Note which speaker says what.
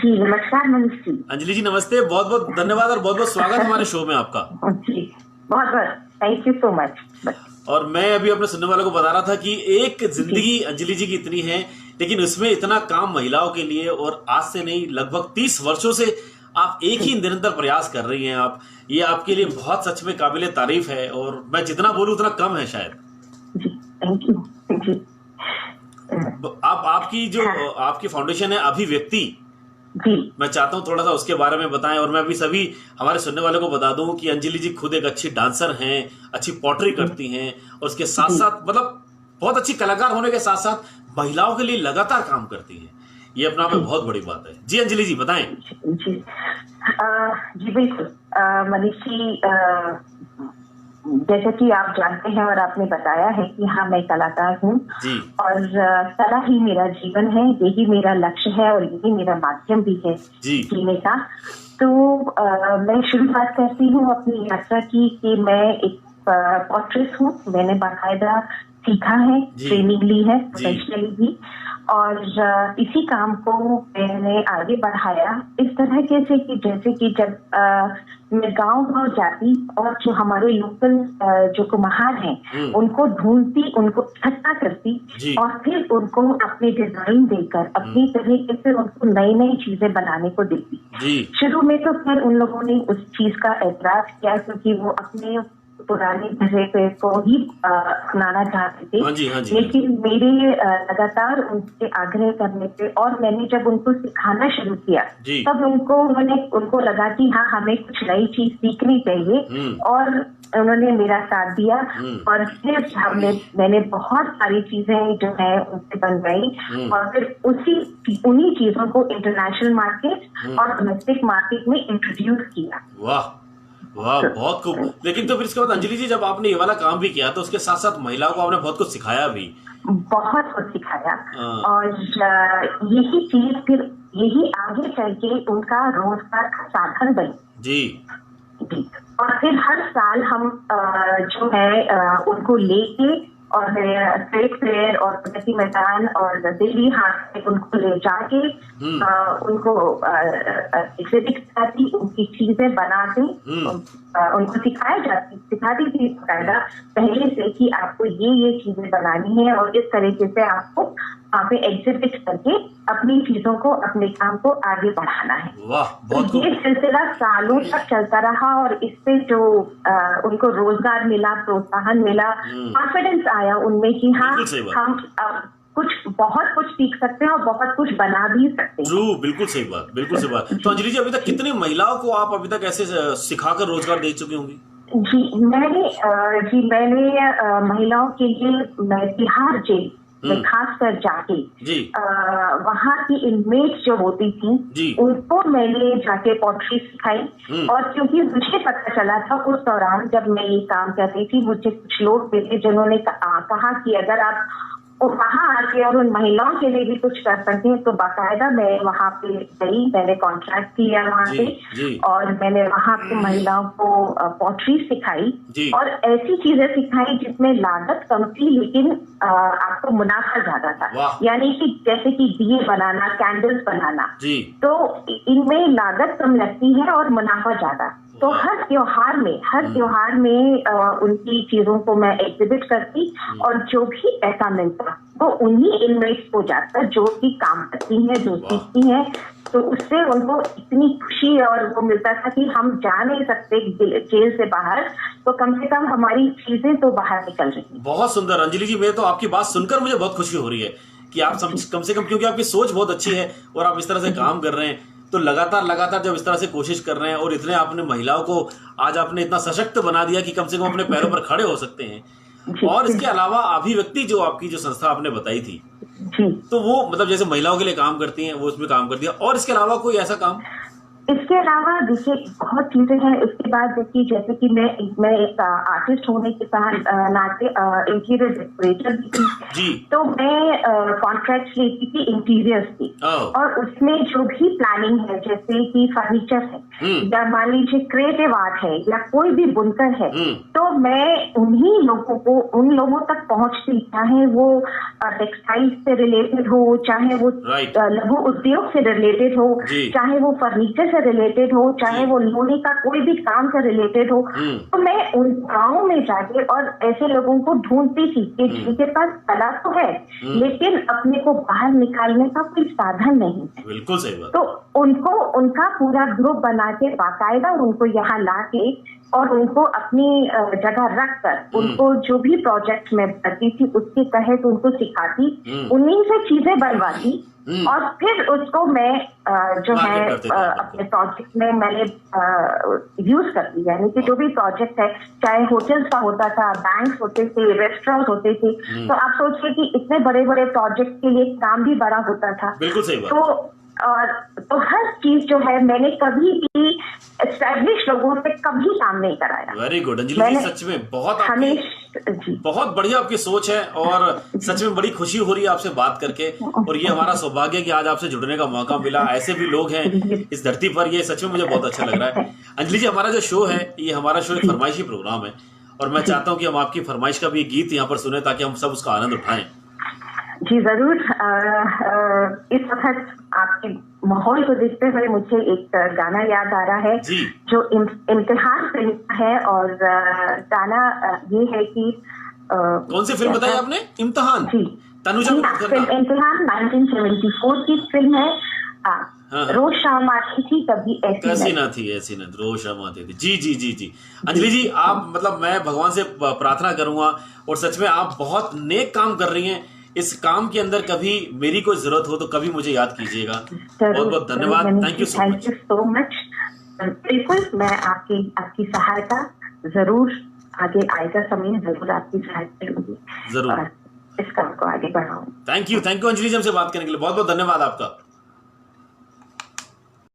Speaker 1: जी नमस्कार मनीष जी।
Speaker 2: अंजलि जी नमस्ते, बहुत बहुत धन्यवाद और बहुत बहुत स्वागत हमारे शो में आपका।
Speaker 1: जी बहुत बहुत थैंक यू सो मच।
Speaker 2: और मैं अभी अपने सुनने वालों को बता रहा था कि एक जिंदगी अंजलि जी की इतनी है, लेकिन उसमें इतना काम महिलाओं के लिए, और आज से नहीं लगभग 30 वर्षों से आप एक ही निरंतर प्रयास कर रही हैं। आप ये आपके लिए बहुत सच में काबिले तारीफ है, और मैं जितना बोलूं उतना कम है शायद।
Speaker 1: जी थैंक यू। जी
Speaker 2: आपकी जो आपकी फाउंडेशन है अभिव्यक्ति,
Speaker 1: जी
Speaker 2: मैं चाहता हूँ थोड़ा सा उसके बारे में बताएं। और मैं भी सभी हमारे सुनने वालों को बता दूं कि अंजलि जी खुद एक अच्छी डांसर हैं, अच्छी पॉटरी करती हैं, और उसके साथ साथ मतलब बहुत अच्छी कलाकार होने के साथ साथ महिलाओं के लिए लगातार काम करती हैं। ये अपना में बहुत बड़ी बात है। जी अंजलि जी बताएं।
Speaker 1: जी जी बिल्कुल मनीष जी, जैसा कि आप जानते हैं और आपने बताया है कि हाँ मैं कलाकार हूँ और कला ही मेरा जीवन है, यही मेरा लक्ष्य है और यही मेरा माध्यम भी है जीने का। तो मैं शुरुआत करती हूँ अपनी यात्रा की कि मैं एक पोर्ट्रेट हूँ। मैंने बाकायदा सीखा है, ट्रेनिंग ली है प्रोफेशनली भी, और इसी काम को मैंने आगे बढ़ाया इस तरह कैसे कि जैसे कि जब मैं गांव जाती और जो हमारे लोकल जो कुम्हार हैं उनको ढूंढती, उनको इकट्ठा करती और फिर उनको अपने डिजाइन देकर अपनी तरीके से उनको नई नई चीजें बनाने को देती। शुरू में तो फिर उन लोगों ने उस चीज का एतराज किया क्योंकि वो अपने पुराने तरीके को ही अपनाना चाहते थे। लेकिन मेरे लगातार उनसे आग्रह करने पे और मैंने जब उनको सिखाना शुरू किया तब उनको लगा कि हाँ हमें कुछ नई चीज सीखनी चाहिए, और उन्होंने मेरा साथ दिया। और फिर मैंने बहुत सारी चीजें जो है उनसे बनवाई और फिर उन्हीं चीजों को इंटरनेशनल मार्केट और डोमेस्टिक मार्केट में इंट्रोड्यूस किया।
Speaker 2: वाह वाह, बहुत खूब। लेकिन तो फिर इसके बाद अंजलि जी जब आपने ये वाला काम भी किया तो उसके साथ साथ महिलाओं को आपने बहुत कुछ सिखाया भी।
Speaker 1: बहुत कुछ सिखाया और यही चीज फिर यही आगे चल के उनका रोजगार का साधन बनी। जी और फिर हर साल हम जो है उनको लेके और स्टेट फेयर और प्रगति मैदान और दिल्ली हाट में उनको ले जाके उनको एग्जिबिट कराती, उनकी चीजें बनाते, उनको सिखाती थी बकायदा पहले से कि आपको ये चीजें बनानी है और इस तरीके से आपको वहाँ पे एग्जिबिट करके अपनी चीजों को, अपने काम को आगे बढ़ाना है। तो ये सिलसिला सालों तक चलता रहा और इससे जो उनको रोजगार मिला, प्रोत्साहन मिला, कॉन्फिडेंस आया उनमें कि हाँ हम बहुत कुछ सीख सकते हैं और बहुत कुछ बना भी सकते हैं।
Speaker 2: बिल्कुल सही बात, बिल्कुल सही बात। तो अंजलि जी अभी तक कितनी महिलाओं को आप अभी तक ऐसे सिखाकर रोजगार दे चुकी होंगी?
Speaker 1: मैंने महिलाओं के लिए तिहाड़ जेल में खासकर जाके वहाँ की इनमेट जो होती थी उनको मैंने जाके पॉटरी सिखाई। और क्योंकि मुझे पता चला था उस दौरान जब मैं ये काम कर रही थी, मुझे कुछ लोग मिले जिन्होंने कहा कि अगर आप वहाँ आके और उन महिलाओं के लिए भी कुछ कर सकते हैं तो बाकायदा मैं वहाँ पे गई, मैंने कॉन्ट्रैक्ट किया वहाँ पे और मैंने वहाँ पे महिलाओं को पॉटरी सिखाई और ऐसी चीजें सिखाई जिसमें लागत कम थी लेकिन आपको मुनाफा ज्यादा था। यानी कि जैसे कि दिए बनाना, कैंडल्स बनाना, तो इनमें लागत कम लगती है और मुनाफा ज्यादा। तो हर त्योहार में उनकी चीजों को मैं एग्जिबिट करती और जो भी पैसा मिलता वो उन्हीं इनमेट्स को जाता जो भी काम करती हैं, जो सीखती हैं। तो उससे उनको इतनी खुशी और वो मिलता था कि हम जा नहीं सकते जेल से बाहर, तो कम से कम हमारी चीजें तो बाहर निकल रही।
Speaker 2: बहुत सुंदर अंजलि जी, मैं तो आपकी बात सुनकर मुझे बहुत खुशी हो रही है कि आप कम से कम, क्योंकि आपकी सोच बहुत अच्छी है और आप इस तरह से काम कर रहे हैं, तो लगातार जब इस तरह से कोशिश कर रहे हैं और इतने आपने महिलाओं को आज आपने इतना सशक्त बना दिया कि कम से कम अपने पैरों पर खड़े हो सकते हैं। और इसके अलावा अभिव्यक्ति जो आपकी जो संस्था आपने बताई थी, तो वो मतलब जैसे महिलाओं के लिए काम करती हैं, वो उसमें काम करती है, और इसके अलावा कोई ऐसा काम?
Speaker 1: इसके अलावा देखिए बहुत चीजें हैं। इसके बाद देखिए जैसे कि मैं एक आर्टिस्ट होने के नाते इंटीरियर डेकोरेटर भी थी, तो मैं कॉन्ट्रैक्ट लेती थी इंटीरियर्स की, और उसमें जो भी प्लानिंग है जैसे कि फर्नीचर है या मान लीजिए क्रिएटिव आर्ट है या कोई भी बुनकर है, तो मैं उन्हीं लोगों को उन लोगों तक पहुंचती, चाहे वो टेक्सटाइल से रिलेटेड हो, चाहे वो लघु उद्योग से रिलेटेड हो, चाहे वो फर्नीचर से रिलेटेड हो, चाहे वो लोहे का कोई भी काम से रिलेटेड हो। तो मैं उन गाँव में जाके और ऐसे लोगों को ढूंढती थी कि जिनके पास कला तो है लेकिन अपने को बाहर निकालने का कोई साधन नहीं है।
Speaker 2: बिल्कुल सही बात।
Speaker 1: तो उनको उनका पूरा ग्रुप बना के बाकायदा उनको यहाँ ला के और उनको अपनी जगह रख कर उनको जो भी प्रोजेक्ट में करती थी उसके तहत उनको सिखाती, उन्हीं से चीजें बनवाती और फिर उसको मैं जो है अपने प्रोजेक्ट में मैंने यूज करती। यानी कि जो भी प्रोजेक्ट है, चाहे होटल्स का होता था, बैंक होते थे, रेस्टोरेंट होते थे, तो आप सोचिए कि इतने बड़े बड़े प्रोजेक्ट के लिए काम भी बड़ा होता था।
Speaker 2: बिल्कुल सही बात।
Speaker 1: तो हर चीज जो है मैंने कभी भी एस्टैब्लिश लोगों से कभी काम नहीं कराया।
Speaker 2: वेरी गुड अंजलि जी, सच में बहुत बढ़िया आपकी सोच है और सच में बड़ी खुशी हो रही है आपसे बात करके, और ये हमारा सौभाग्य कि आज आपसे जुड़ने का मौका मिला। ऐसे भी लोग हैं इस धरती पर, ये सच में मुझे बहुत अच्छा लग रहा है। अंजलि जी, हमारा जो शो है ये हमारा शो एक फरमाइशी प्रोग्राम है और मैं चाहता हूँ कि हम आपकी फरमाइश का भी गीत यहाँ पर सुने ताकि हम सब उसका आनंद उठाएं।
Speaker 1: जी जरूर। इस वक्त आपके माहौल को देखते हुए मुझे एक गाना याद आ रहा है जो इम्तिहान फिल्म का है, और गाना ये है कि
Speaker 2: कौन सी फिल्म बताई आपने? इम्तिहान।
Speaker 1: जी,
Speaker 2: तनुजा
Speaker 1: इम्तिहान 1974 की फिल्म है। रोज शाम आती थी कभी ऐसी
Speaker 2: ना थी, ऐसी ना रोज शाम आती थी। जी जी जी जी अंजलि जी, आप मतलब मैं भगवान से प्रार्थना करूंगा और सच में आप बहुत नेक काम कर रही हैं। इस काम के अंदर कभी मेरी कोई जरूरत हो तो कभी मुझे याद कीजिएगा। बहुत बहुत धन्यवाद। Thank you so much.
Speaker 1: बिल्कुल, मैं आपकी सहायता जरूर आगे आएगा समय, जरूर आपकी सहायता होगी,
Speaker 2: जरूर
Speaker 1: इस काम को आगे बढ़ाऊं।
Speaker 2: थैंक यू अंजलि जी, हमसे बात करने के लिए बहुत बहुत धन्यवाद आपका।